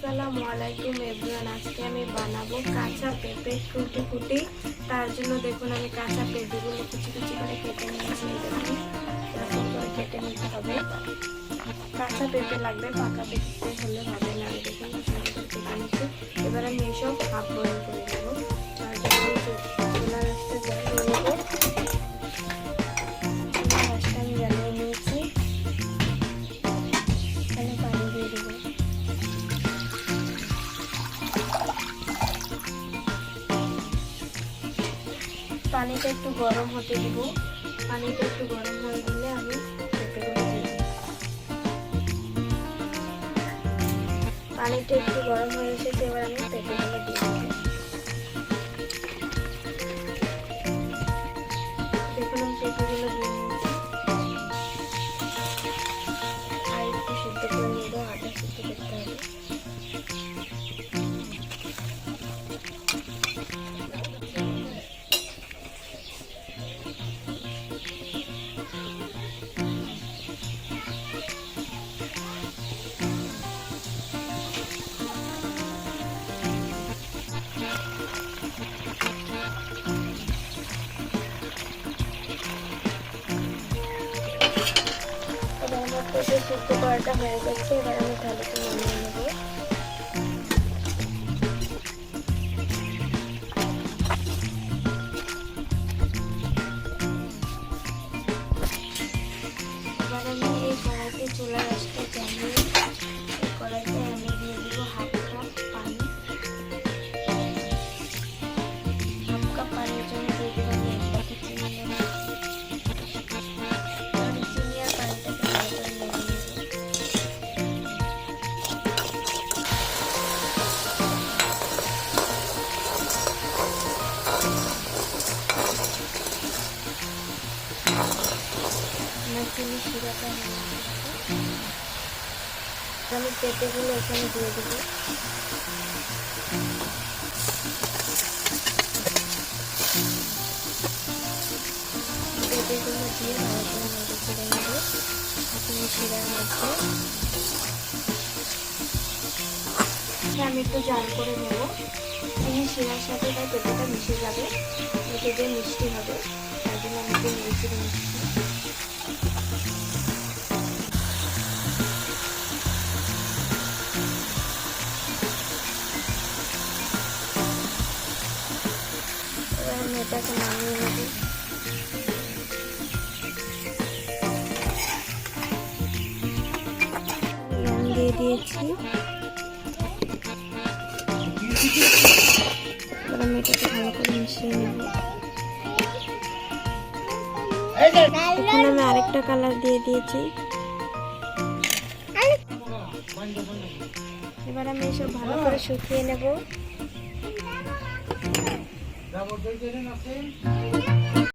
আসসালামু আলাইকুম এভরিওয়ান। আজকে আমি বানাবো কাঁচা পেঁপে কুটি। তার জন্য দেখুন আমি কাঁচা পেঁপেগুলো কুচি কুচি করে কেটে নিয়েছি। দেখুন এরকম করে কেটে নিতে হবে। কাঁচা পেঁপে লাগবে, পাকা পেঁপে হলে হবে না। দেখুন কেটে নিচ্ছি। এবার আমি এসব হাফ বয়েল করে নেবো। তার জন্য চুলা রাখতে জ্বালিয়ে নেবো। গ্যাসটা আমি জ্বালিয়ে নিয়েছি। এখানে পানি দিয়ে দেবো। পানিটা একটু গরম হতে দিব। পানিটা একটু গরম হয়ে গেলে আমি পেঁপেগুলো দিয়ে দেব। পানিটা একটু গরম হয়ে এসেছে, এবার আমি পেঁপেগুলো দিয়ে দেব। দেখুন আমি পেঁপেগুলো দিয়ে নিয়েছি। আর একটু সিদ্ধ করে নেব, আটা সিদ্ধ করতে হবে। আমার পেঁপে সিদ্ধ করাটা হয়ে গেছে, এবার আমি থালাতে নামিয়ে নেব। এবার আমি এই কড়াইতে চুলা রাখতে জ্বালিয়ে এই কড়াইতে আমি দিয়ে দিব হাফ কাপ পানি। হাফ কাপ পানির জন্য দিয়ে দেবো আমি 1 বাটি চিনি নেব। আমি চিনি আর পানিটাকে ভালো করে নেড়ে নেব। আমার চিনি শিরাটা হয়ে গেছে। আমি পেঁপেগুলো এখানে দিয়ে দেবো। পেঁপেগুলো দিয়ে ভালো করে নেড়ে চেড়ে নেব চিনি শিরার মধ্যে। আমি একটু জাল করে নেব। চিনি শিরার সাথে তাই পেঁপেটা মিশে যাবে, মেখে দিয়ে মিষ্টি হবে। তার জন্য আমি একটু নেড়ে চেড়ে নিচ্ছি। এবার আমি এটাকে নামিয়ে নেব। লবণ দিয়ে দিয়েছি। এবার আমি এটাকে ভালো করে মিশিয়ে নেব। এখানে আমি আরেকটা কালার দিয়ে দিয়েছি। এবার আমি এসব ভালো করে শুকিয়ে নেব।